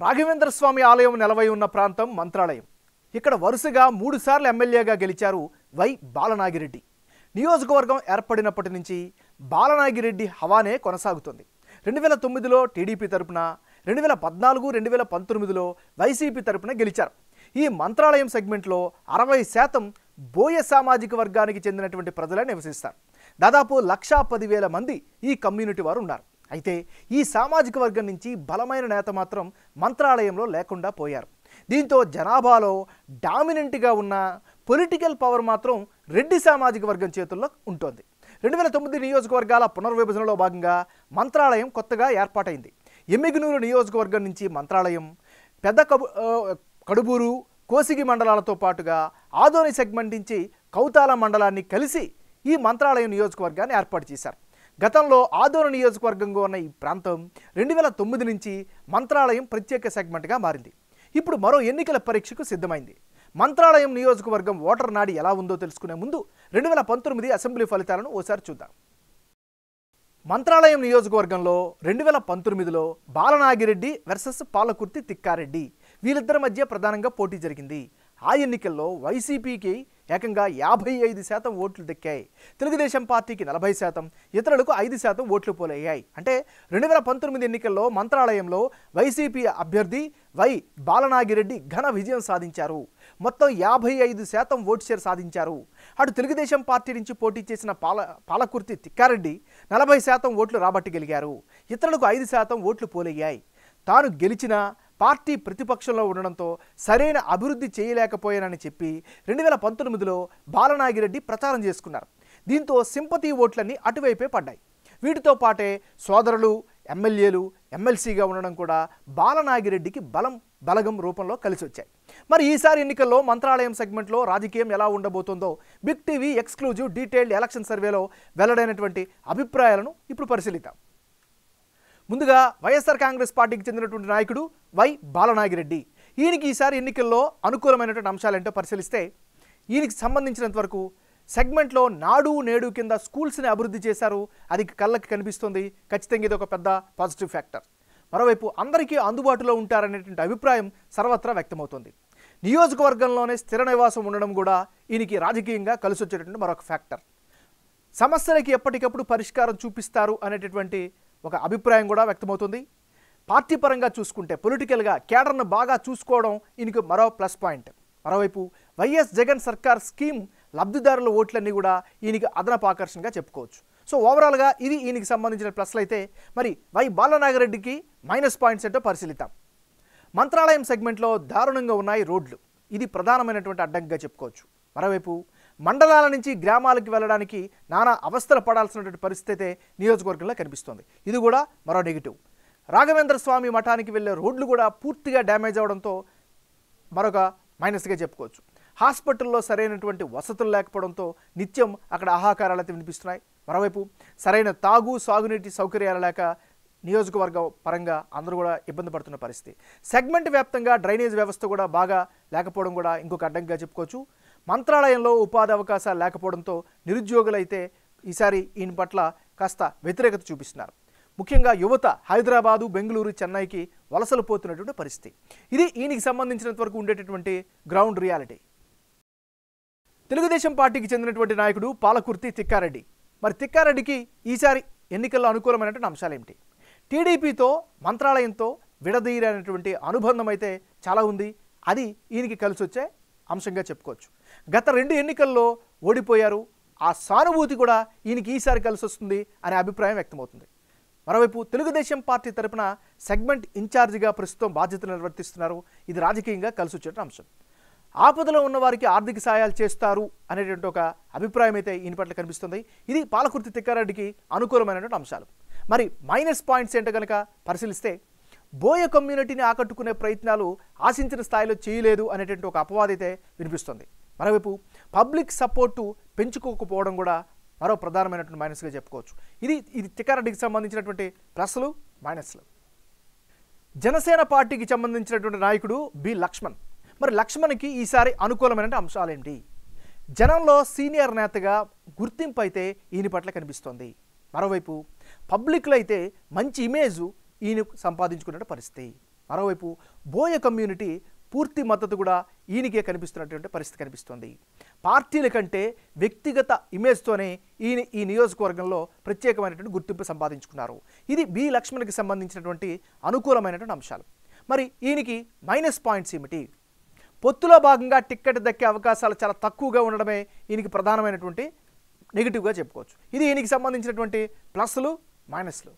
రాఘవేంద్ర స్వామి ఆలయం నెలవై ఉన్న ప్రాంతం మంత్రాలయం. ఇక్కడ వరుసగా 3 సార్లు ఎమ్మెల్యేగా గెలిచారు వై బాలనాగిరెడ్డి. నియోజకవర్గం ఏర్పడినప్పటి నుంచి బాలనాగిరెడ్డి హవానే కొనసాగుతుంది. 2009లో టీడీపీ తరపున, 2014, 2019లో వైసీపీ తరపున గెలిచారు. ఈ మంత్రాలయం సెగ్మెంట్లో 60% బోయ సామాజిక వర్గానికి చెందినటువంటి ప్రజలే నివసిస్తారు. దాదాపు 1,10,000 మంది ఈ కమ్యూనిటీ వారు ఉన్నారు. అయితే ఈ సామాజిక వర్గం నుంచి బలమైన నేత మాత్రం మంత్రాలయంలో లేకుండా పోయారు. దీంతో జనాభాలో డామినెంట్గా ఉన్న పొలిటికల్ పవర్ మాత్రం రెడ్డి సామాజిక వర్గం చేతుల్లో ఉంటుంది. 2009 నియోజకవర్గాల పునర్విభజనలో భాగంగా మంత్రాలయం కొత్తగా ఏర్పాటైంది. ఎమ్మిగనూరు నియోజకవర్గం నుంచి మంత్రాలయం, పెద్ద కడుబూరు, కోసిగి మండలాలతో పాటుగా ఆదోని సెగ్మెంట్ నుంచి కౌతాల మండలాన్ని కలిసి ఈ మంత్రాలయం నియోజకవర్గాన్ని ఏర్పాటు చేశారు. గతంలో ఆదోని నియోజకవర్గంగా ఉన్న ఈ ప్రాంతం 2009 నుంచి మంత్రాలయం ప్రత్యేక సెగ్మెంట్గా మారింది. ఇప్పుడు మరో ఎన్నికల పరీక్షకు సిద్ధమైంది. మంత్రాలయం నియోజకవర్గం ఓటర్ నాడి ఎలా ఉందో తెలుసుకునే ముందు 2019 అసెంబ్లీ ఫలితాలను ఓసారి చూద్దాం. మంత్రాలయం నియోజకవర్గంలో 2019లో బాలనాగిరెడ్డి వర్సెస్ పాలకుర్తి తిక్కారెడ్డి వీళ్ళిద్దరి మధ్య ప్రధానంగా పోటీ జరిగింది. ఆ ఎన్నికల్లో వైసీపీకి ఏకంగా 55% ఓట్లు దక్కాయి. తెలుగుదేశం పార్టీకి 40%, ఇతరులకు 5% ఓట్లు పోలయ్యాయి. అంటే 2019 ఎన్నికల్లో మంత్రాలయంలో వైసీపీ అభ్యర్థి వై బాలనాగిరెడ్డి ఘన విజయం సాధించారు. మొత్తం 55% ఓటు షేర్ సాధించారు. అటు తెలుగుదేశం పార్టీ నుంచి పోటీ చేసిన పాలకుర్తి తిక్కారెడ్డి 40% ఓట్లు రాబట్టగలిగారు. ఇతరులకు 5% ఓట్లు పోలయ్యాయి. తాను గెలిచిన పార్టీ ప్రతిపక్షంలో ఉండడంతో సరైన అభివృద్ధి చేయలేకపోయానని చెప్పి 2019లో బాలనాగిరెడ్డి ప్రచారం చేసుకున్నారు. దీంతో సింపతి ఓట్లన్నీ అటువైపే పడ్డాయి. వీటితో పాటే సోదరులు ఎమ్మెల్యేలు ఎమ్మెల్సీగా ఉండడం కూడా బాలనాగిరెడ్డికి బలగం రూపంలో కలిసి వచ్చాయి. మరి ఈసారి ఎన్నికల్లో మంత్రాలయం సెగ్మెంట్లో రాజకీయం ఎలా ఉండబోతుందో big TV exclusive detailed election సర్వేలో వెల్లడైనటువంటి అభిప్రాయాలను ఇప్పుడు పరిశీలిద్దాం. ముందుగా వైఎస్ఆర్ కాంగ్రెస్ పార్టీకి చెందినటువంటి నాయకుడు వై బాలనాగిరెడ్డి. ఈయనకి ఈసారి ఎన్నికల్లో అనుకూలమైనటువంటి అంశాలేంటో పరిశీలిస్తే, ఈయనకి సంబంధించినంత వరకు సెగ్మెంట్లో నాడు నేడు కింద స్కూల్స్ని అభివృద్ధి చేశారు. అది కళ్ళకి కనిపిస్తుంది. ఖచ్చితంగా ఇది ఒక పెద్ద పాజిటివ్ ఫ్యాక్టర్. మరోవైపు అందరికీ అందుబాటులో ఉంటారనేటువంటి అభిప్రాయం సర్వత్రా వ్యక్తమవుతుంది. నియోజకవర్గంలోనే స్థిర నివాసం ఉండడం కూడా ఈయనకి రాజకీయంగా కలిసి వచ్చేటటువంటి మరొక ఫ్యాక్టర్. సమస్యలకి ఎప్పటికప్పుడు పరిష్కారం చూపిస్తారు అనేటటువంటి ఒక అభిప్రాయం కూడా వ్యక్తమవుతుంది. పార్టీ పరంగా చూసుకుంటే పొలిటికల్గా కేడర్ను బాగా చూసుకోవడం ఈయనకు మరో ప్లస్ పాయింట్. మరోవైపు వైఎస్ జగన్ సర్కార్ స్కీమ్ లబ్ధిదారుల ఓట్లన్నీ కూడా ఈయనకి అదనపు ఆకర్షణగా చెప్పుకోవచ్చు. సో ఓవరాల్గా ఇది ఈయనకి సంబంధించిన ప్లస్లు అయితే, మరి వై బాలనాగిరెడ్డికి మైనస్ పాయింట్స్ ఏంటో పరిశీలిద్దాం. మంత్రాలయం సెగ్మెంట్లో దారుణంగా ఉన్నాయి రోడ్లు. ఇది ప్రధానమైనటువంటి అడ్డంకిగా చెప్పుకోవచ్చు. మరోవైపు మండలాల నుంచి గ్రామాలకు వెళ్ళడానికి నానా అవస్థలు పడాల్సినటువంటి పరిస్థితి నియోజకవర్గంలో కనిపిస్తోంది. ఇది కూడా మరో నెగిటివ్. రాఘవేంద్ర స్వామి మఠానికి వెళ్ళే రోడ్లు కూడా పూర్తిగా డ్యామేజ్ అవడంతో మరొక మైనస్గా చెప్పుకోవచ్చు. హాస్పిటల్లో సరైనటువంటి వసతులు లేకపోవడంతో నిత్యం అక్కడ ఆహాకారాలు అయితే వినిపిస్తున్నాయి. మరోవైపు సరైన తాగు సాగునీటి సౌకర్యాలు లేక నియోజకవర్గ పరంగా అందరూ కూడా ఇబ్బంది పడుతున్న పరిస్థితి. సెగ్మెంట్ వ్యాప్తంగా డ్రైనేజ్ వ్యవస్థ కూడా బాగా లేకపోవడం కూడా ఇంకొక అడ్డంకిగా చెప్పుకోవచ్చు. మంత్రాలయంలో ఉపాధి అవకాశాలు లేకపోవడంతో నిరుద్యోగులైతే ఈసారి ఈయన పట్ల కాస్త వ్యతిరేకత చూపిస్తున్నారు. ముఖ్యంగా యువత హైదరాబాదు, బెంగళూరు, చెన్నైకి వలసలు పోతున్నటువంటి పరిస్థితి. ఇది ఈయనకి సంబంధించినంత వరకు ఉండేటటువంటి గ్రౌండ్ రియాలిటీ. తెలుగుదేశం పార్టీకి చెందినటువంటి నాయకుడు పాలకుర్తి తిక్కారెడ్డి. మరి తిక్కారెడ్డికి ఈసారి ఎన్నికల్లో అనుకూలమైనటువంటి అంశాలు ఏమిటి? టీడీపీతో మంత్రాలయంతో విడదీయనటువంటి అనుబంధం అయితే చాలా ఉంది. అది ఈయనకి కలిసి వచ్చే అంశంగా చెప్పుకోవచ్చు. గత 2 ఎన్నికల్లో ఓడిపోయారు. ఆ సానుభూతి కూడా ఈయనకి ఈసారి కలిసి వస్తుంది అనే అభిప్రాయం వ్యక్తమవుతుంది. మరోవైపు తెలుగుదేశం పార్టీ తరపున సెగ్మెంట్ ఇన్ఛార్జిగా ప్రస్తుతం బాధ్యతలు నిర్వర్తిస్తున్నారు. ఇది రాజకీయంగా కలిసి వచ్చే అంశం. ఆపదలో ఉన్న వారికి ఆర్థిక సాయాలు చేస్తారు అనేటువంటి ఒక అభిప్రాయం అయితే ఈయన పట్ల కనిపిస్తుంది. ఇది పాలకుర్తి తిక్కారెడ్డికి అనుకూలమైనటువంటి అంశాలు. మరి మైనస్ పాయింట్స్ ఏంటో కనుక పరిశీలిస్తే, బోయ కమ్యూనిటీని ఆకట్టుకునే ప్రయత్నాలు ఆశించిన స్థాయిలో చేయలేదు అనేటువంటి ఒక అపవాదం అయితే వినిపిస్తుంది. మరోవైపు పబ్లిక్ సపోర్టు పెంచుకోకపోవడం కూడా మరో ప్రధానమైనటువంటి మైనస్గా చెప్పుకోవచ్చు. ఇది తిక్కారెడ్డికి సంబంధించినటువంటి ప్లస్లు మైనస్లు. జనసేన పార్టీకి సంబంధించినటువంటి నాయకుడు బి లక్ష్మణ్. మరి లక్ష్మణ్కి ఈసారి అనుకూలమైన అంశాలేంటి? జనంలో సీనియర్ నేతగా గుర్తింపు అయితే ఈయన పట్ల కనిపిస్తోంది. మరోవైపు పబ్లిక్లో అయితే మంచి ఇమేజ్ ఈయన సంపాదించుకునే పరిస్థితి. మరోవైపు బోయ కమ్యూనిటీ పూర్తి మద్దతు కూడా ఈయనకే కనిపిస్తున్నటువంటి పరిస్థితి కనిపిస్తోంది. పార్టీల కంటే వ్యక్తిగత ఇమేజ్తోనే ఈయన ఈ నియోజకవర్గంలో ప్రత్యేకమైనటువంటి గుర్తింపు సంపాదించుకున్నారు. ఇది బి లక్ష్మణ్కి సంబంధించినటువంటి అనుకూలమైనటువంటి అంశాలు. మరి ఈయనకి మైనస్ పాయింట్స్ ఏమిటి? పొత్తులో భాగంగా టిక్కెట్ దక్కే అవకాశాలు చాలా తక్కువగా ఉండడమే ఈయనకి ప్రధానమైనటువంటి నెగిటివ్గా చెప్పుకోవచ్చు. ఇది ఈయనకి సంబంధించినటువంటి ప్లస్లు మైనస్లు.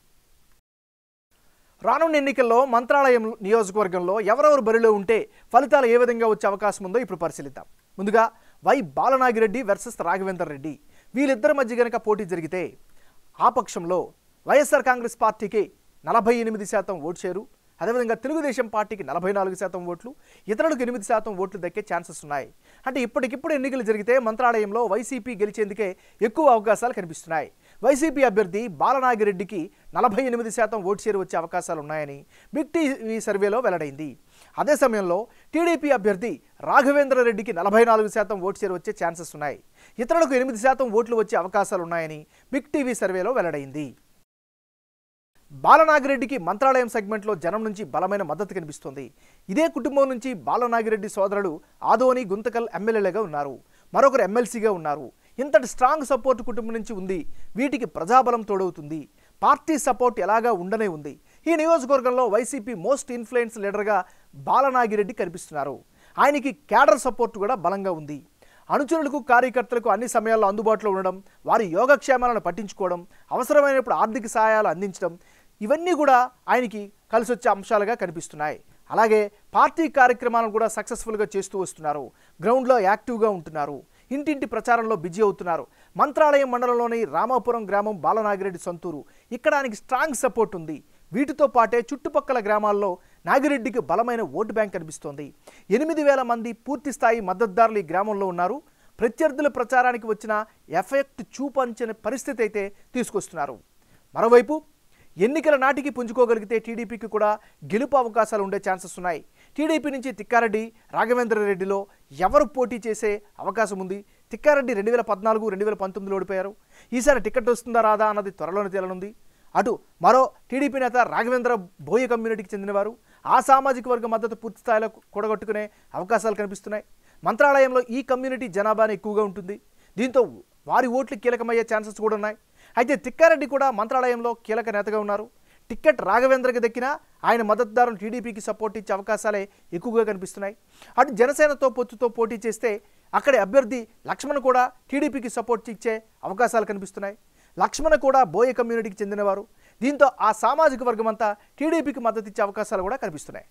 రానున్న ఎన్నికల్లో మంత్రాలయం నియోజకవర్గంలో ఎవరెవరు బరిలో ఉంటే ఫలితాలు ఏ విధంగా వచ్చే అవకాశం ఉందో ఇప్పుడు పరిశీలిద్దాం. ముందుగా వై బాలనాగిరెడ్డి వర్సెస్ రాఘవేందర్ రెడ్డి, వీళ్ళిద్దరి మధ్య గనక పోటీ జరిగితే ఆ పక్షంలో వైఎస్ఆర్ కాంగ్రెస్ పార్టీకి 48% ఓటు షేరు, అదేవిధంగా తెలుగుదేశం పార్టీకి 44% ఓట్లు, ఇతరులకు 8% ఓట్లు దక్కే ఛాన్సెస్ ఉన్నాయి. అంటే ఇప్పటికిప్పుడు ఎన్నికలు జరిగితే మంత్రాలయంలో వైసీపీ గెలిచేందుకే ఎక్కువ అవకాశాలు కనిపిస్తున్నాయి. వైసీపీ అభ్యర్థి బాలనాగిరెడ్డికి 48% ఓటు షేరు వచ్చే అవకాశాలు ఉన్నాయని బిగ్ టీవీ సర్వేలో వెల్లడైంది. అదే సమయంలో టీడీపీ అభ్యర్థి రాఘవేంద్ర రెడ్డికి 44% ఓటు షేరు వచ్చే ఛాన్సెస్ ఉన్నాయి. ఇతరులకు 8% ఓట్లు వచ్చే అవకాశాలు ఉన్నాయని బిగ్ టీవీ సర్వేలో వెల్లడైంది. బాలనాగిరెడ్డికి మంత్రాలయం సెగ్మెంట్లో జనం నుంచి బలమైన మద్దతు కనిపిస్తోంది. ఇదే కుటుంబం నుంచి బాలనాగిరెడ్డి సోదరుడు ఆదోని గుంతకల్ ఎమ్మెల్యేలుగా ఉన్నారు, మరొకరు ఎమ్మెల్సీగా ఉన్నారు. ఇంతటి స్ట్రాంగ్ సపోర్ట్ కుటుంబం నుంచి ఉంది. వీటికి ప్రజాబలం తోడవుతుంది. పార్టీ సపోర్ట్ ఎలాగా ఉండనే ఉంది. ఈ నియోజకవర్గంలో వైసీపీ మోస్ట్ ఇన్ఫ్లుయెన్స్ లీడర్గా బాలనాగిరెడ్డి కనిపిస్తున్నారు. ఆయనకి క్యాడర్ సపోర్ట్ కూడా బలంగా ఉంది. అనుచరులకు కార్యకర్తలకు అన్ని సమయాల్లో అందుబాటులో ఉండడం, వారి యోగక్షేమాలను పట్టించుకోవడం, అవసరమైనప్పుడు ఆర్థిక సహాయాలు అందించడం, ఇవన్నీ కూడా ఆయనకి కలిసి వచ్చే అంశాలుగా కనిపిస్తున్నాయి. అలాగే పార్టీ కార్యక్రమాలను కూడా సక్సెస్ఫుల్గా చేస్తూ వస్తున్నారు. గ్రౌండ్లో యాక్టివ్గా ఉంటున్నారు. ఇంటింటి ప్రచారంలో బిజీ అవుతున్నారు. మంత్రాలయం మండలంలోని రామాపురం గ్రామం బాలనాగిరెడ్డి సొంతూరు. ఇక్కడ ఆయనకి స్ట్రాంగ్ సపోర్ట్ ఉంది. వీటితో పాటే చుట్టుపక్కల గ్రామాల్లో నాగిరెడ్డికి బలమైన ఓటు బ్యాంక్ కనిపిస్తోంది. 8,000 మంది పూర్తి స్థాయి మద్దతుదారులు ఈ గ్రామంలో ఉన్నారు. ప్రత్యర్థుల ప్రచారానికి వచ్చిన ఎఫెక్ట్ చూపించని పరిస్థితి అయితే తీసుకొస్తున్నారు. మరోవైపు ఎన్నికల నాటికి పుంజుకోగలిగితే టీడీపీకి కూడా గెలుపు అవకాశాలు ఉండే ఛాన్సెస్ ఉన్నాయి. టీడీపీ నుంచి తిక్కారెడ్డి, రాఘవేంద్ర రెడ్డిలో ఎవరు పోటీ చేసే అవకాశం ఉంది? తిక్కారెడ్డి 2014, 2019లో ఓడిపోయారు. ఈసారి టికెట్ వస్తుందా రాదా అన్నది త్వరలోనే తేలనుంది. అటు మరో టీడీపీ నేత రాఘవేంద్ర బోయ కమ్యూనిటీకి చెందినవారు. ఆ సామాజిక వర్గ మద్దతు పూర్తి స్థాయిలో కూడగట్టుకునే అవకాశాలు కనిపిస్తున్నాయి. మంత్రాలయంలో ఈ కమ్యూనిటీ జనాభానే ఎక్కువగా ఉంటుంది. దీంతో వారి ఓట్లు కీలకమయ్యే ఛాన్సెస్ కూడా ఉన్నాయి. అయితే తిక్కారెడ్డి కూడా మంత్రాలయంలో కీలక నేతగా ఉన్నారు. టికెట్ రాఘవేంద్రకి దక్కినా ఆయన మద్దతుదారులు టీడీపీకి సపోర్ట్ ఇచ్చే అవకాశాలే ఎక్కువగా కనిపిస్తున్నాయి. అటు జనసేనతో పొత్తుతో పోటీ చేస్తే అక్కడి అభ్యర్థి లక్ష్మణ్ కూడా టీడీపీకి సపోర్ట్ ఇచ్చే అవకాశాలు కనిపిస్తున్నాయి. లక్ష్మణ్ కూడా బోయ కమ్యూనిటీకి చెందినవారు. దీంతో ఆ సామాజిక వర్గం అంతా టీడీపీకి మద్దతు ఇచ్చే అవకాశాలు కూడా కనిపిస్తున్నాయి.